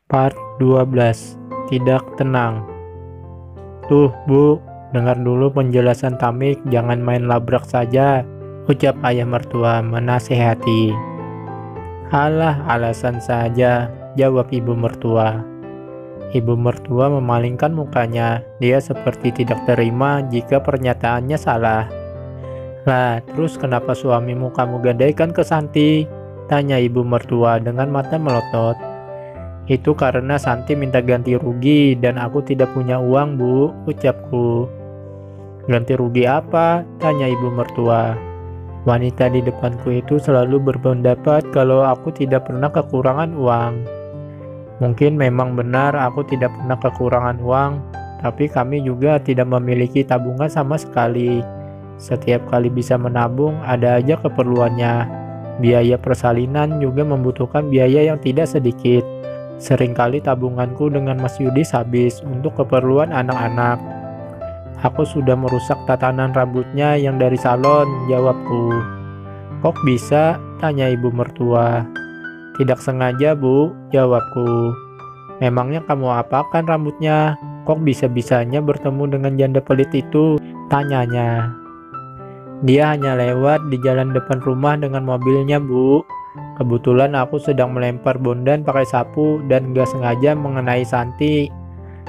Part 12. Tidak tenang. Tuh Bu, dengar dulu penjelasan Tamik, jangan main labrak saja, ucap ayah mertua menasehati. Alah, alasan saja, jawab ibu mertua. Ibu mertua memalingkan mukanya, dia seperti tidak terima jika pernyataannya salah. Lah, terus kenapa suamimu kamu gadaikan ke Santi? Tanya ibu mertua dengan mata melotot. Itu karena Santi minta ganti rugi dan aku tidak punya uang, Bu, ucapku. Ganti rugi apa? Tanya ibu mertua. Wanita di depanku itu selalu berpendapat kalau aku tidak pernah kekurangan uang. Mungkin memang benar aku tidak pernah kekurangan uang, tapi kami juga tidak memiliki tabungan sama sekali. Setiap kali bisa menabung, ada aja keperluannya. Biaya persalinan juga membutuhkan biaya yang tidak sedikit. Seringkali tabunganku dengan Mas Yudis habis untuk keperluan anak-anak. Aku sudah merusak tatanan rambutnya yang dari salon, jawabku. Kok bisa? Tanya ibu mertua. Tidak sengaja, Bu, jawabku. Memangnya kamu apakan rambutnya? Kok bisa-bisanya bertemu dengan janda pelit itu? Tanyanya. Dia hanya lewat di jalan depan rumah dengan mobilnya, Bu. Kebetulan aku sedang melempar bondan pakai sapu dan gak sengaja mengenai Santi.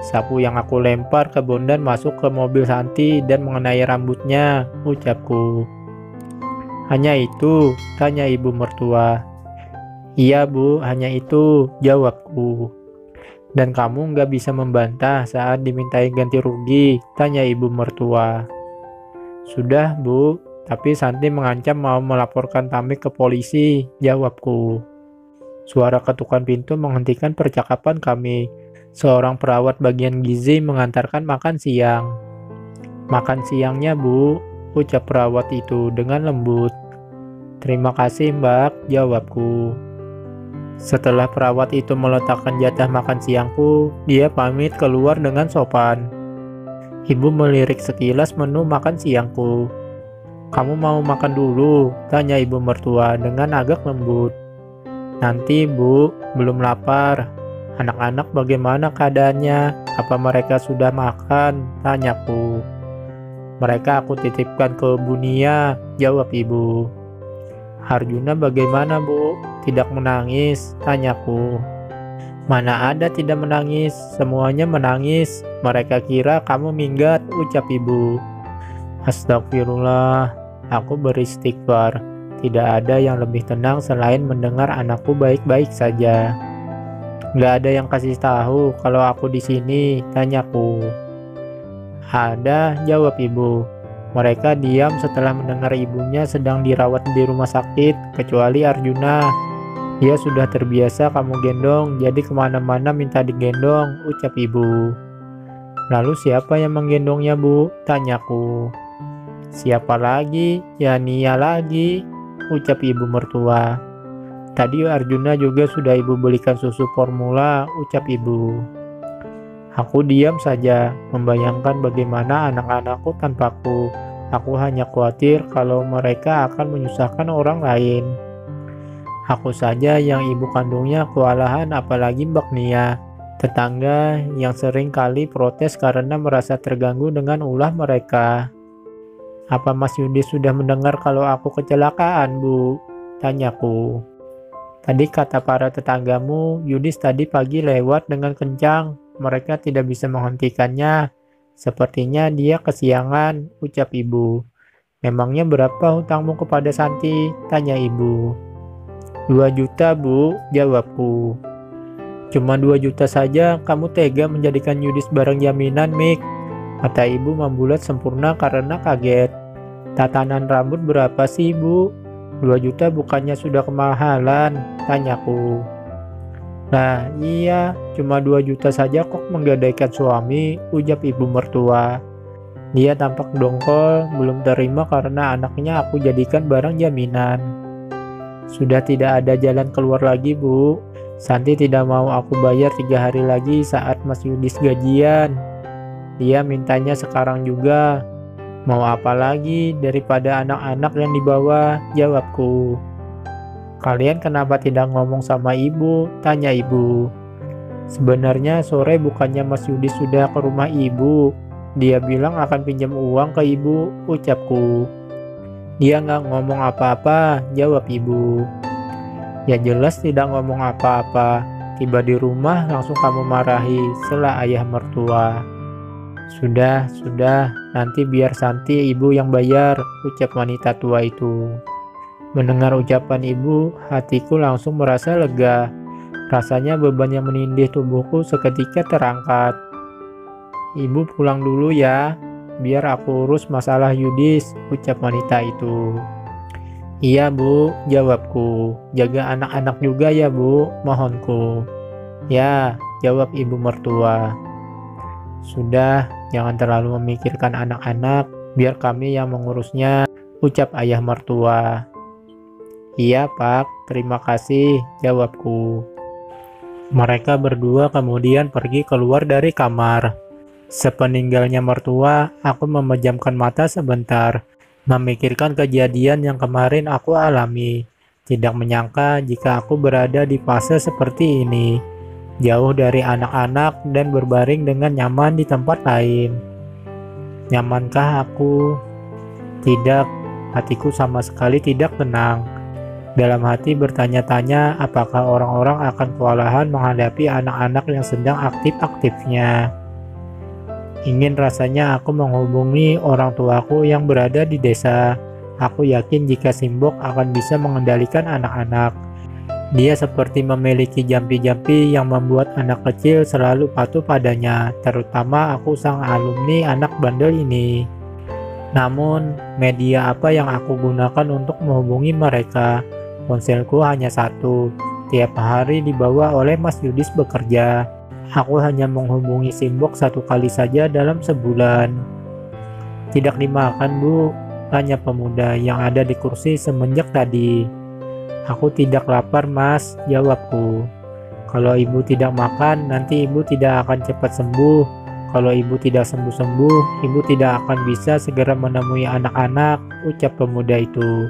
Sapu yang aku lempar ke bondan masuk ke mobil Santi dan mengenai rambutnya, ucapku. Hanya itu? Tanya ibu mertua. Iya Bu, hanya itu, jawabku. Dan kamu gak bisa membantah saat dimintai ganti rugi? Tanya ibu mertua. Sudah Bu, tapi Santi mengancam mau melaporkan Tamik ke polisi, jawabku. Suara ketukan pintu menghentikan percakapan kami. Seorang perawat bagian gizi mengantarkan makan siang. Makan siangnya Bu, ucap perawat itu dengan lembut. Terima kasih Mbak, jawabku. Setelah perawat itu meletakkan jatah makan siangku, dia pamit keluar dengan sopan. Ibu melirik sekilas menu makan siangku. Kamu mau makan dulu? Tanya ibu mertua dengan agak lembut. Nanti Bu, belum lapar. Anak-anak bagaimana keadaannya? Apa mereka sudah makan? Tanyaku. Mereka aku titipkan ke Bunia, jawab ibu. Arjuna bagaimana Bu? Tidak menangis? Tanyaku. Mana ada tidak menangis, semuanya menangis. Mereka kira kamu minggat, ucap ibu. Astagfirullah, aku beristighfar. Tidak ada yang lebih tenang selain mendengar anakku baik-baik saja. Gak ada yang kasih tahu kalau aku di sini, tanyaku. Ada, jawab ibu. Mereka diam setelah mendengar ibunya sedang dirawat di rumah sakit, kecuali Arjuna. Dia sudah terbiasa kamu gendong, jadi kemana-mana minta digendong, ucap ibu. Lalu siapa yang menggendongnya Bu? Tanyaku. Siapa lagi? Ya Nia lagi, ucap ibu mertua. Tadi Arjuna juga sudah ibu belikan susu formula, ucap ibu. Aku diam saja, membayangkan bagaimana anak-anakku tanpaku. Aku hanya khawatir kalau mereka akan menyusahkan orang lain. Aku saja yang ibu kandungnya kewalahan, apalagi Mbak Nia, tetangga yang sering kali protes karena merasa terganggu dengan ulah mereka. Apa Mas Yudis sudah mendengar kalau aku kecelakaan, Bu? Tanyaku. Tadi kata para tetanggamu, Yudis tadi pagi lewat dengan kencang. Mereka tidak bisa menghentikannya. Sepertinya dia kesiangan, ucap ibu. Memangnya berapa hutangmu kepada Santi? Tanya ibu. 2 juta Bu, jawabku. Cuma 2 juta saja, kamu tega menjadikan Yudis barang jaminan, Mik? Mata ibu membulat sempurna karena kaget. Tatanan rambut berapa sih Bu? 2 juta bukannya sudah kemahalan? Tanyaku. Nah iya, cuma 2 juta saja kok menggadaikan suami, ucap ibu mertua. Dia tampak dongkol, belum terima karena anaknya aku jadikan barang jaminan. Sudah tidak ada jalan keluar lagi Bu. Santi tidak mau aku bayar 3 hari lagi saat Mas Yudis gajian. Dia mintanya sekarang juga. Mau apa lagi daripada anak-anak yang dibawa, jawabku. Kalian kenapa tidak ngomong sama ibu? Tanya ibu. Sebenarnya sore bukannya Mas Yudi sudah ke rumah ibu. Dia bilang akan pinjam uang ke ibu, ucapku. Dia nggak ngomong apa-apa, jawab ibu. Ya jelas tidak ngomong apa-apa. Tiba di rumah langsung kamu marahi, sela ayah mertua. Sudah, nanti biar Santi ibu yang bayar, ucap wanita tua itu. Mendengar ucapan ibu, hatiku langsung merasa lega. Rasanya beban yang menindih tubuhku seketika terangkat. Ibu pulang dulu ya, biar aku urus masalah Yudis, ucap wanita itu. Iya bu, jawabku. Jaga anak-anak juga ya bu, mohonku. Ya, jawab ibu mertua. Sudah, jangan terlalu memikirkan anak-anak, biar kami yang mengurusnya, ucap ayah mertua. Iya pak, terima kasih, jawabku. Mereka berdua kemudian pergi keluar dari kamar. Sepeninggalnya mertua, aku memejamkan mata sebentar, memikirkan kejadian yang kemarin aku alami. Tidak menyangka jika aku berada di fase seperti ini, jauh dari anak-anak dan berbaring dengan nyaman di tempat lain. Nyamankah aku? Tidak, hatiku sama sekali tidak tenang. Dalam hati bertanya-tanya apakah orang-orang akan kewalahan menghadapi anak-anak yang sedang aktif-aktifnya. Ingin rasanya aku menghubungi orang tuaku yang berada di desa. Aku yakin jika Simbok akan bisa mengendalikan anak-anak. Dia seperti memiliki jampi-jampi yang membuat anak kecil selalu patuh padanya, terutama aku sang alumni anak bandel ini. Namun, media apa yang aku gunakan untuk menghubungi mereka? Ponselku hanya satu, tiap hari dibawa oleh Mas Yudis bekerja. Aku hanya menghubungi Simbok 1 kali saja dalam sebulan. Tidak dimakan bu, tanya pemuda yang ada di kursi semenjak tadi. Aku tidak lapar mas, jawabku. Kalau ibu tidak makan, nanti ibu tidak akan cepat sembuh. Kalau ibu tidak sembuh-sembuh, ibu tidak akan bisa segera menemui anak-anak, ucap pemuda itu.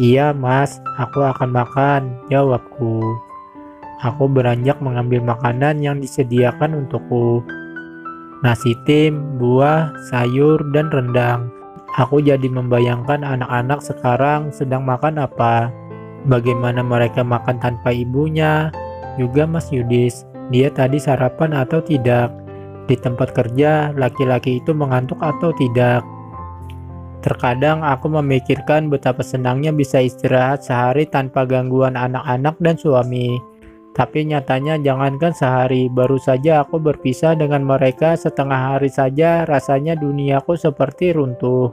Iya mas, aku akan makan, jawabku. Aku beranjak mengambil makanan yang disediakan untukku. Nasi tim, buah, sayur, dan rendang. Aku jadi membayangkan anak-anak sekarang sedang makan apa. Bagaimana mereka makan tanpa ibunya. Juga Mas Yudis, dia tadi sarapan atau tidak. Di tempat kerja, laki-laki itu mengantuk atau tidak. Terkadang aku memikirkan betapa senangnya bisa istirahat sehari tanpa gangguan anak-anak dan suami. Tapi nyatanya jangankan sehari, baru saja aku berpisah dengan mereka setengah hari saja rasanya duniaku seperti runtuh.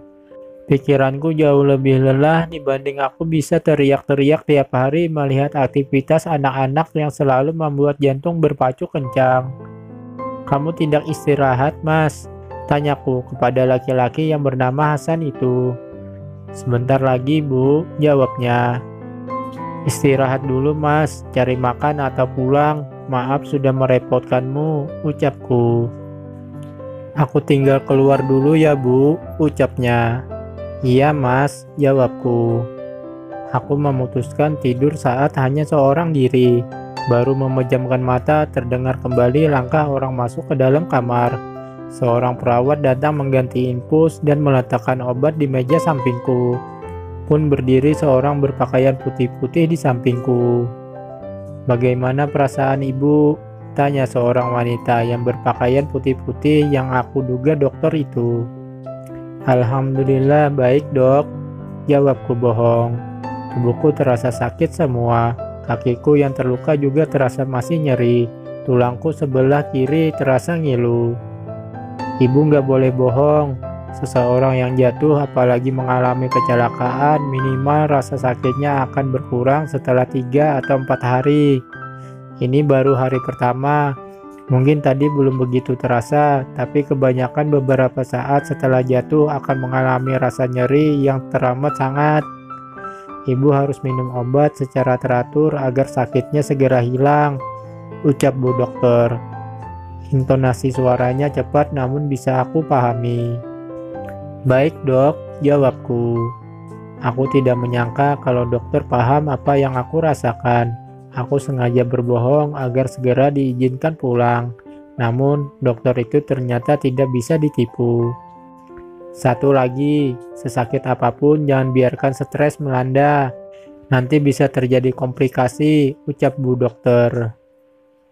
Pikiranku jauh lebih lelah dibanding aku bisa teriak-teriak tiap hari melihat aktivitas anak-anak yang selalu membuat jantung berpacu kencang. Kamu tidak istirahat, Mas? Tanyaku kepada laki-laki yang bernama Hasan itu. Sebentar lagi, Bu, jawabnya. Istirahat dulu, Mas, cari makan atau pulang. Maaf sudah merepotkanmu, ucapku. Aku tinggal keluar dulu ya, Bu, ucapnya. Iya, Mas, jawabku. Aku memutuskan tidur saat hanya seorang diri. Baru memejamkan mata, terdengar kembali langkah orang masuk ke dalam kamar. Seorang perawat datang mengganti infus dan meletakkan obat di meja sampingku. Pun berdiri seorang berpakaian putih-putih di sampingku. Bagaimana perasaan ibu? Tanya seorang wanita yang berpakaian putih-putih yang aku duga dokter itu. Alhamdulillah baik dok, jawabku bohong. Tubuhku terasa sakit semua. Kakiku yang terluka juga terasa masih nyeri. Tulangku sebelah kiri terasa ngilu. Ibu nggak boleh bohong. Seseorang yang jatuh apalagi mengalami kecelakaan minimal rasa sakitnya akan berkurang setelah 3 atau 4 hari. Ini baru hari pertama. Mungkin tadi belum begitu terasa, tapi kebanyakan beberapa saat setelah jatuh akan mengalami rasa nyeri yang teramat sangat. Ibu harus minum obat secara teratur agar sakitnya segera hilang, ucap Bu Dokter. Intonasi suaranya cepat namun bisa aku pahami. Baik dok, jawabku. Aku tidak menyangka kalau dokter paham apa yang aku rasakan. Aku sengaja berbohong agar segera diizinkan pulang. Namun, dokter itu ternyata tidak bisa ditipu. Satu lagi, sesakit apapun jangan biarkan stres melanda. Nanti bisa terjadi komplikasi, ucap Bu Dokter.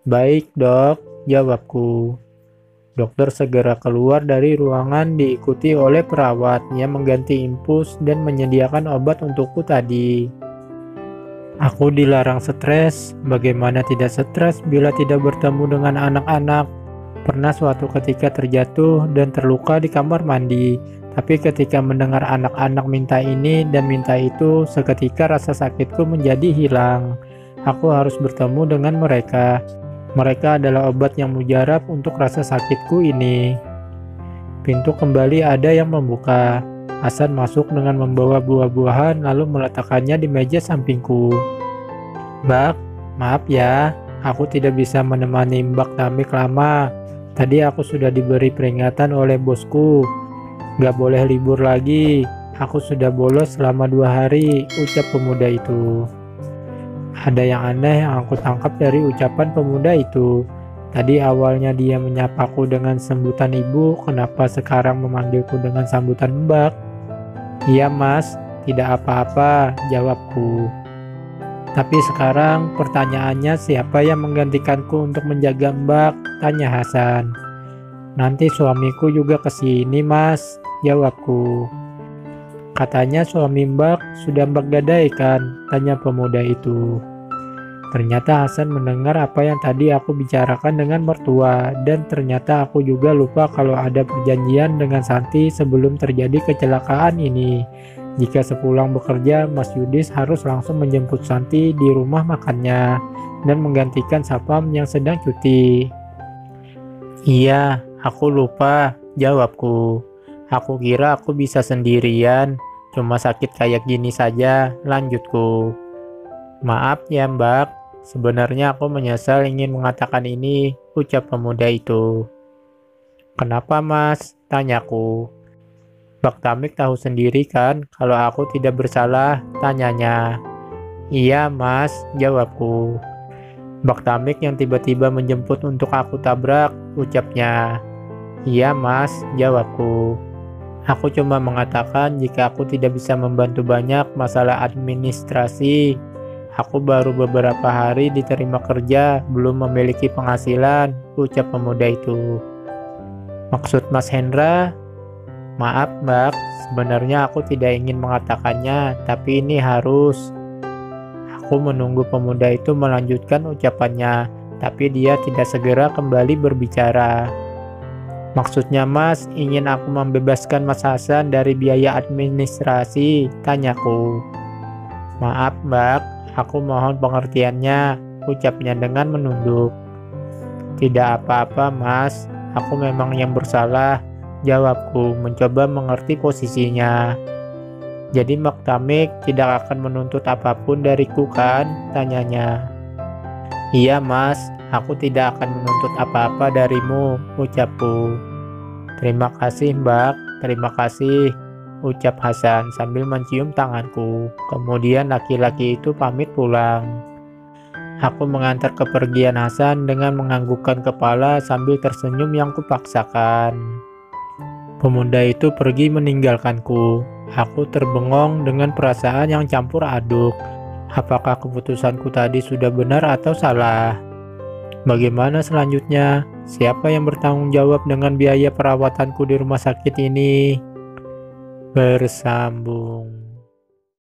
Baik dok, jawabku. Dokter segera keluar dari ruangan diikuti oleh perawat yang mengganti infus dan menyediakan obat untukku tadi. Aku dilarang stres, bagaimana tidak stres bila tidak bertemu dengan anak-anak? Pernah suatu ketika terjatuh dan terluka di kamar mandi, tapi ketika mendengar anak-anak minta ini dan minta itu, seketika rasa sakitku menjadi hilang. Aku harus bertemu dengan mereka. Mereka adalah obat yang mujarab untuk rasa sakitku ini. Pintu kembali ada yang membuka. Hasan masuk dengan membawa buah-buahan lalu meletakkannya di meja sampingku. Mbak, maaf ya, aku tidak bisa menemani Mbak Tamik lama. Tadi aku sudah diberi peringatan oleh bosku. Gak boleh libur lagi. Aku sudah bolos selama 2 hari, ucap pemuda itu. Ada yang aneh yang aku tangkap dari ucapan pemuda itu. Tadi awalnya dia menyapaku dengan sebutan ibu, kenapa sekarang memanggilku dengan sambutan Mbak? Iya mas, tidak apa-apa, jawabku. Tapi sekarang pertanyaannya siapa yang menggantikanku untuk menjaga Mbak? Tanya Hasan. Nanti suamiku juga kesini mas, jawabku. Katanya suami Mbak sudah Mbak gadaikan, tanya pemuda itu. Ternyata Hasan mendengar apa yang tadi aku bicarakan dengan mertua, dan ternyata aku juga lupa kalau ada perjanjian dengan Santi sebelum terjadi kecelakaan ini. Jika sepulang bekerja, Mas Yudis harus langsung menjemput Santi di rumah makannya dan menggantikan Sapam yang sedang cuti. Iya, aku lupa, jawabku. Aku kira aku bisa sendirian, cuma sakit kayak gini saja, lanjutku. Maaf ya Mbak, sebenarnya aku menyesal ingin mengatakan ini, ucap pemuda itu. Kenapa mas? Tanyaku. Mbak Tamik tahu sendiri kan kalau aku tidak bersalah, tanyanya. Iya mas, jawabku. Mbak Tamik yang tiba-tiba menjemput untuk aku tabrak, ucapnya. Iya mas, jawabku. Aku cuma mengatakan jika aku tidak bisa membantu banyak masalah administrasi. Aku baru beberapa hari diterima kerja, belum memiliki penghasilan, ucap pemuda itu. Maksud Mas Hendra? Maaf Mbak, sebenarnya aku tidak ingin mengatakannya, tapi ini harus. Aku menunggu pemuda itu melanjutkan ucapannya, tapi dia tidak segera kembali berbicara. Maksudnya mas, ingin aku membebaskan Mas Hasan dari biaya administrasi, tanyaku. Maaf Mbak, aku mohon pengertiannya, ucapnya dengan menunduk. Tidak apa-apa mas, aku memang yang bersalah, jawabku mencoba mengerti posisinya. Jadi Mbak Tamik tidak akan menuntut apapun dariku kan, tanyanya. Iya mas, aku tidak akan menuntut apa-apa darimu, ucapku. Terima kasih Mbak, terima kasih, ucap Hasan sambil mencium tanganku. Kemudian laki-laki itu pamit pulang. Aku mengantar kepergian Hasan dengan menganggukkan kepala sambil tersenyum yang kupaksakan. Pemuda itu pergi meninggalkanku. Aku terbengong dengan perasaan yang campur aduk. Apakah keputusanku tadi sudah benar atau salah? Bagaimana selanjutnya? Siapa yang bertanggung jawab dengan biaya perawatanku di rumah sakit ini? Bersambung.